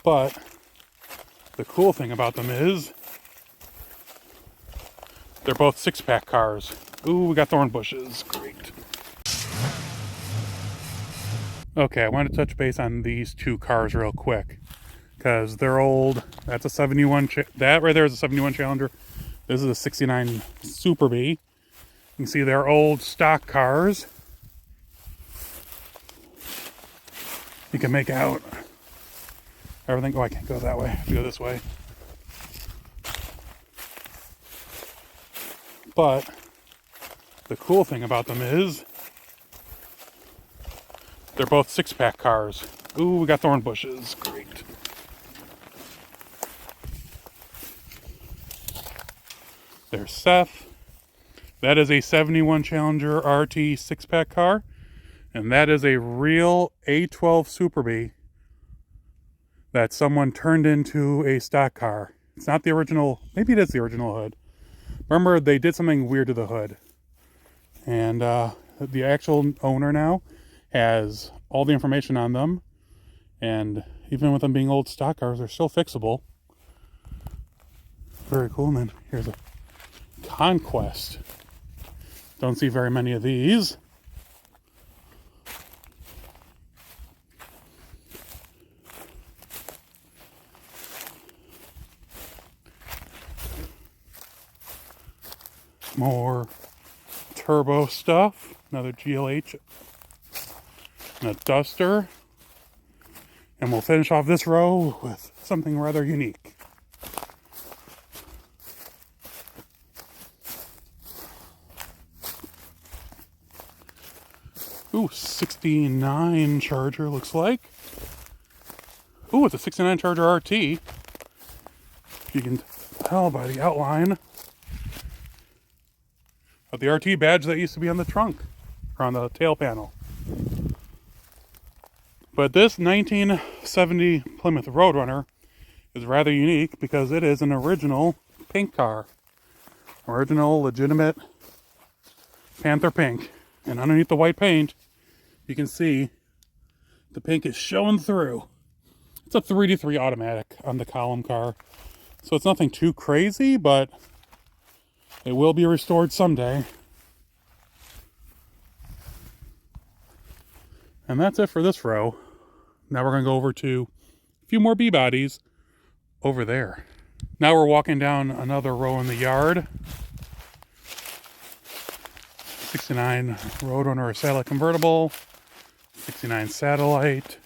But the cool thing about them is they're both six-pack cars. Ooh, we got thorn bushes. Great. Okay, I want to touch base on these two cars real quick because they're old. That's a 71. That right there is a 71 Challenger. This is a 69 Super B. You can see they're old stock cars. You can make out everything. Oh, I can't go that way. I have to go this way. But the cool thing about them is they're both six-pack cars. Ooh, we got thorn bushes. Great. There's Seth. That is a 71 Challenger RT six-pack car. And that is a real A12 Super B that someone turned into a stock car. It's not the original. Maybe it is the original hood. Remember, they did something weird to the hood. And the actual owner now has all the information on them. And even with them being old stock cars, they're still fixable. Very cool. And then here's a Conquest. Don't see very many of these. More turbo stuff. Another GLH. And a Duster. And we'll finish off this row with something rather unique. Ooh, 69 Charger looks like. Ooh, it's a 69 Charger RT. You can tell by the outline of the RT badge that used to be on the trunk, or on the tail panel. But this 1970 Plymouth Roadrunner is rather unique because it is an original pink car. Original, legitimate Panther pink. And underneath the white paint, you can see the pink is showing through. It's a 3D3 automatic on the column car. So it's nothing too crazy, but it will be restored someday. And that's it for this row. Now we're going to go over to a few more B-Bodies over there. Now we're walking down another row in the yard. 69 Roadrunner Satellite Convertible. 69 Satellite.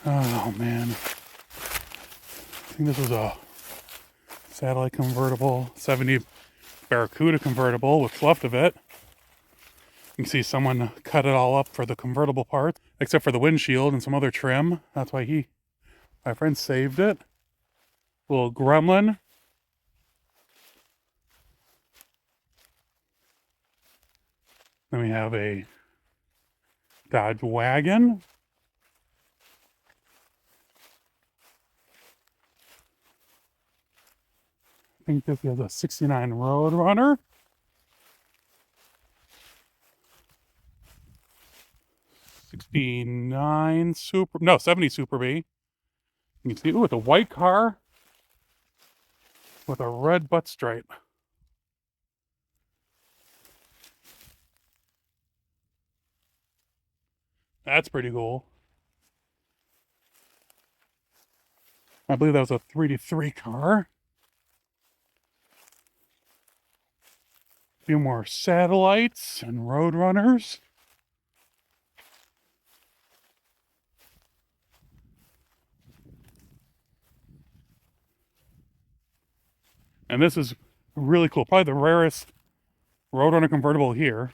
Oh man. I think this was a Satellite Convertible. 70 Barracuda Convertible, what's left of it. You can see someone cut it all up for the convertible parts, except for the windshield and some other trim. That's why my friend saved it. Little gremlin. Then we have a Dodge wagon. I think this is a 69 Roadrunner. 69 70 Super B. You can see, ooh, it's a white car with a red butt stripe. That's pretty cool. I believe that was a 3D3 car. A few more Satellites and Roadrunners. And this is really cool. Probably the rarest Roadrunner convertible here.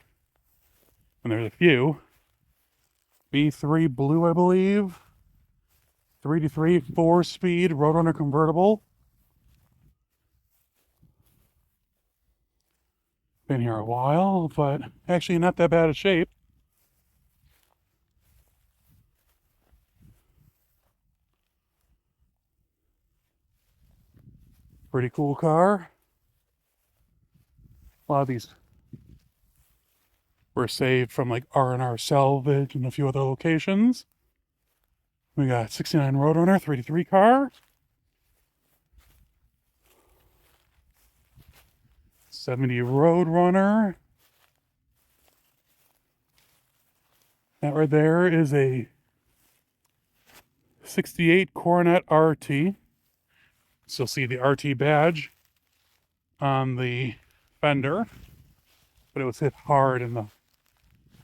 And there's a few. B3 Blue, I believe. 3D3 4-speed Roadrunner convertible. Been here a while, but actually not that bad of shape. Pretty cool car. A lot of these were saved from like R&R Salvage and a few other locations. We got 69 Roadrunner 383 car. 70 Roadrunner. That right there is a 68 Coronet RT. Still see the RT badge on the fender, but it was hit hard in the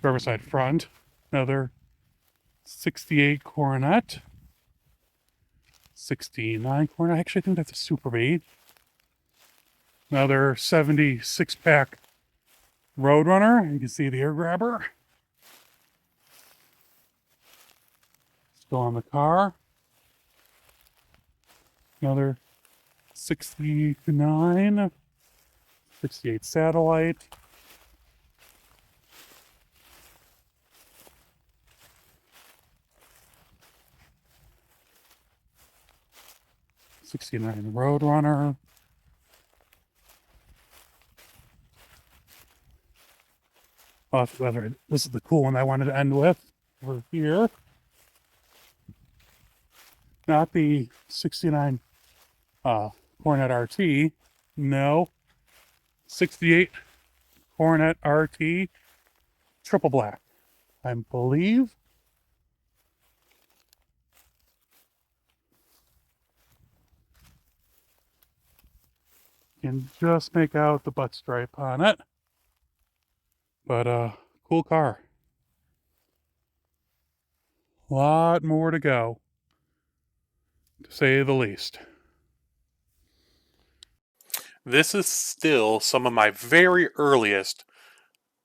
driver's side front. Another 68 Coronet. 69 Coronet. Actually, I think that's a Super B. Another 76 pack Roadrunner. You can see the air grabber. Still on the car. Another 69, 68 Satellite. '69 Roadrunner. Oh, this is the cool one I wanted to end with. Over here. Not the 69 Coronet RT. No. 68 Coronet RT triple black. I believe. You can just make out the butt stripe on it. But cool car. A lot more to go, to say the least. This is still some of my very earliest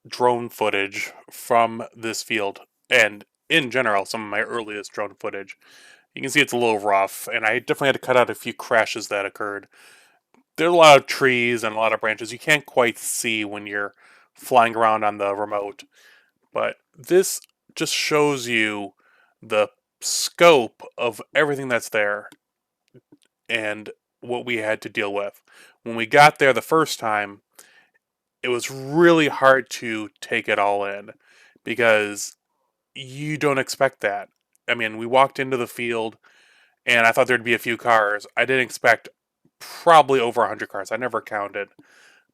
drone footage from this field, and in general, some of my earliest drone footage. You can see it's a little rough, and I definitely had to cut out a few crashes that occurred. There's a lot of trees and a lot of branches you can't quite see when you're flying around on the remote, but this just shows you the scope of everything that's there and what we had to deal with. When we got there the first time, it was really hard to take it all in because you don't expect that. I mean, we walked into the field and I thought there'd be a few cars. I didn't expect probably over 100 cars. I never counted.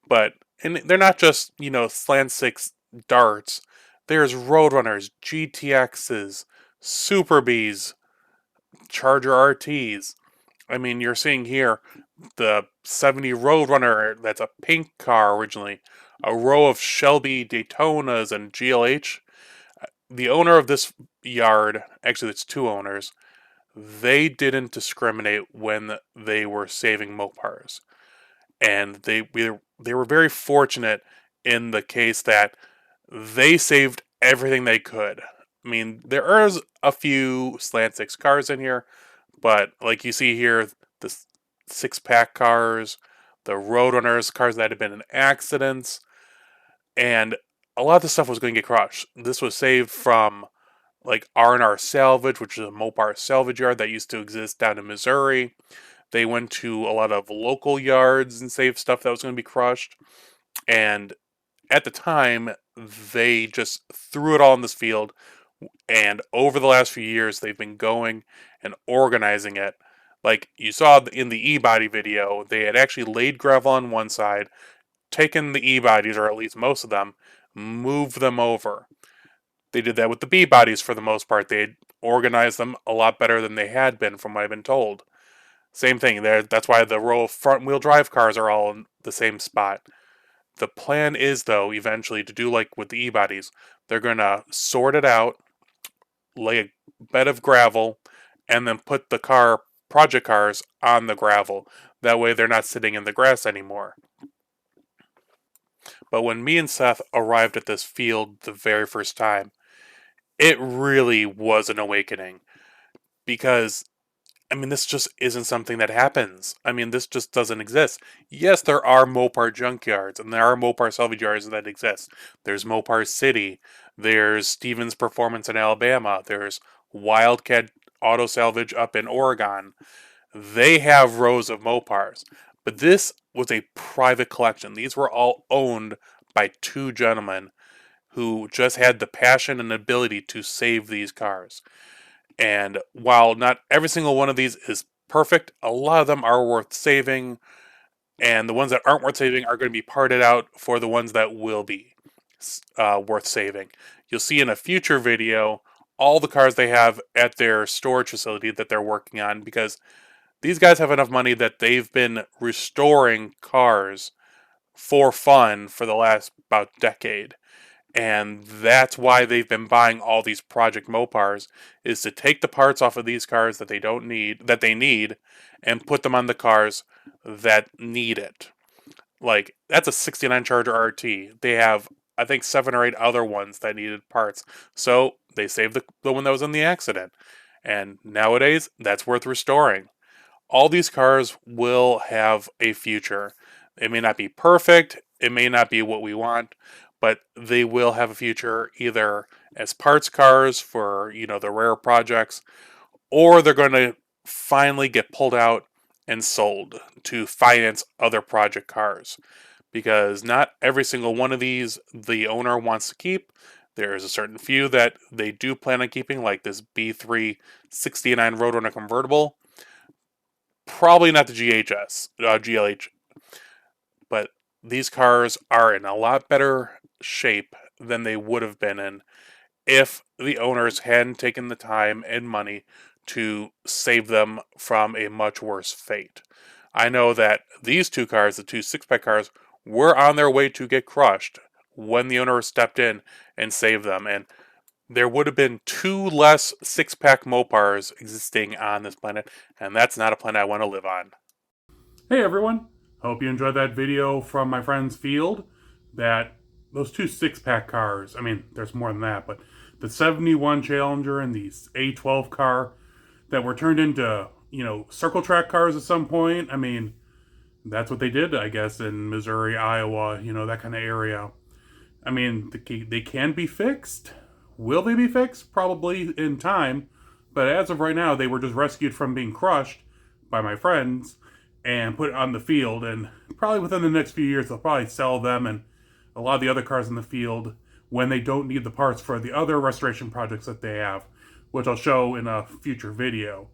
But and they're not just, slant six darts. There's Roadrunners, GTXs, Super Bs, Charger RTs. I mean, you're seeing here the 70 Roadrunner, that's a pink car originally, a row of Shelby Daytonas and GLH. The owner of this yard, actually, it's two owners, they didn't discriminate when they were saving Mopars. And they were very fortunate in the case that they saved everything they could. I mean, there is a few slant six cars in here, but like you see here, the six pack cars, the Roadrunners, cars that had been in accidents, and a lot of the stuff was going to get crushed. This was saved from like R&R Salvage, which is a Mopar salvage yard that used to exist down in Missouri. They went to a lot of local yards and saved stuff that was going to be crushed. And at the time, they just threw it all in this field. And over the last few years, they've been going and organizing it. Like you saw in the E-Body video, they had actually laid gravel on one side, taken the E-Bodies, or at least most of them, moved them over. They did that with the B-Bodies for the most part. They had organized them a lot better than they had been, from what I've been told. Same thing there. That's why the row of front-wheel drive cars are all in the same spot. The plan is, though, eventually to do like with the E-Bodies. They're going to sort it out, lay a bed of gravel, and then put the project cars on the gravel. That way they're not sitting in the grass anymore. But when me and Seth arrived at this field the very first time, it really was an awakening. Because this just isn't something that happens. This just doesn't exist. Yes, there are Mopar junkyards, and there are Mopar salvage yards that exist. There's Mopar City. There's Stevens Performance in Alabama. There's Wildcat Auto Salvage up in Oregon. They have rows of Mopars. But this was a private collection. These were all owned by two gentlemen who just had the passion and ability to save these cars. And while not every single one of these is perfect, a lot of them are worth saving, and the ones that aren't worth saving are going to be parted out for the ones that will be worth saving. You'll see in a future video all the cars they have at their storage facility that they're working on, because these guys have enough money that they've been restoring cars for fun for the last about decade. And that's why they've been buying all these Project Mopars, is to take the parts off of these cars that they need, and put them on the cars that need it. Like, that's a 69 Charger RT. They have, I think, 7 or 8 other ones that needed parts. So they saved the one that was in the accident. And nowadays, that's worth restoring. All these cars will have a future. It may not be perfect, it may not be what we want, but they will have a future either as parts cars for, the rare projects, or they're going to finally get pulled out and sold to finance other project cars. Because not every single one of these the owner wants to keep. There is a certain few that they do plan on keeping, like this B3 69 Roadrunner convertible. Probably not the GLH, but these cars are in a lot better shape than they would have been in if the owners hadn't taken the time and money to save them from a much worse fate. I know that these two cars, the two six-pack cars, were on their way to get crushed when the owner stepped in and saved them, and there would have been 2 less six-pack Mopars existing on this planet, and that's not a planet I want to live on. Hey everyone, hope you enjoyed that video from my friend's field. Those two six-pack cars, I mean, there's more than that, but the 71 Challenger and the A12 car that were turned into, circle track cars at some point. I mean, that's what they did, I guess, in Missouri, Iowa, that kind of area. I mean, they can be fixed. Will they be fixed? Probably in time. But as of right now, they were just rescued from being crushed by my friends and put on the field. And probably within the next few years, they'll probably sell them and a lot of the other cars in the field when they don't need the parts for the other restoration projects that they have, which I'll show in a future video.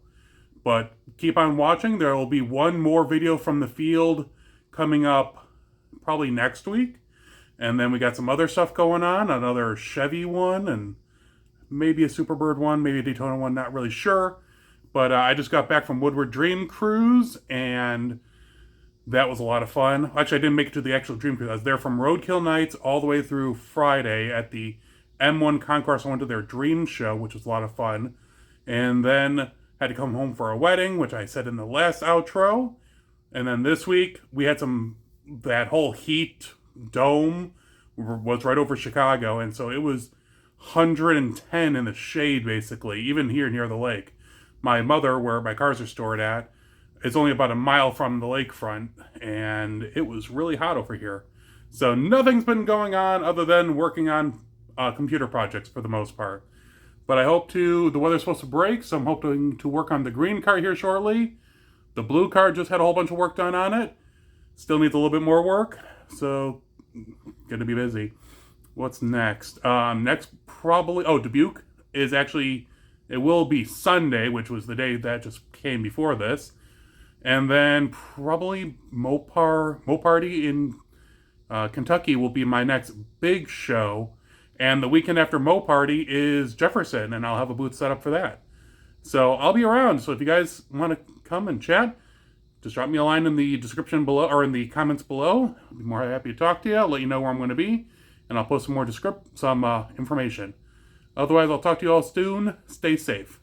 But keep on watching. There will be one more video from the field coming up probably next week. And then we got some other stuff going on, another Chevy one, and maybe a Superbird one, maybe a Daytona one, not really sure. But I just got back from Woodward Dream Cruise, and that was a lot of fun. Actually, I didn't make it to the actual Dream Cruise. I was there from Roadkill Nights all the way through Friday at the M1 Concourse. I went to their Dream Show, which was a lot of fun. And then had to come home for a wedding, which I said in the last outro. And then this week, we had that whole heat dome was right over Chicago, and so it was 110 in the shade, basically, even here near the lake. My mother, where my cars are stored at, is only about a mile from the lakefront, and it was really hot over here. So nothing's been going on other than working on computer projects for the most part. But the weather's supposed to break, so I'm hoping to work on the green car here shortly. The blue car just had a whole bunch of work done on it. Still needs a little bit more work, so gonna be busy. What's next? Next, probably, Dubuque is actually, it will be Sunday, which was the day that just came before this. And then probably Moparty in Kentucky will be my next big show. And the weekend after Moparty is Jefferson, and I'll have a booth set up for that. So I'll be around. So if you guys want to come and chat, just drop me a line in the description below, or in the comments below. I'll be more happy to talk to you. I'll let you know where I'm going to be, and I'll post some more information. Otherwise, I'll talk to you all soon. Stay safe.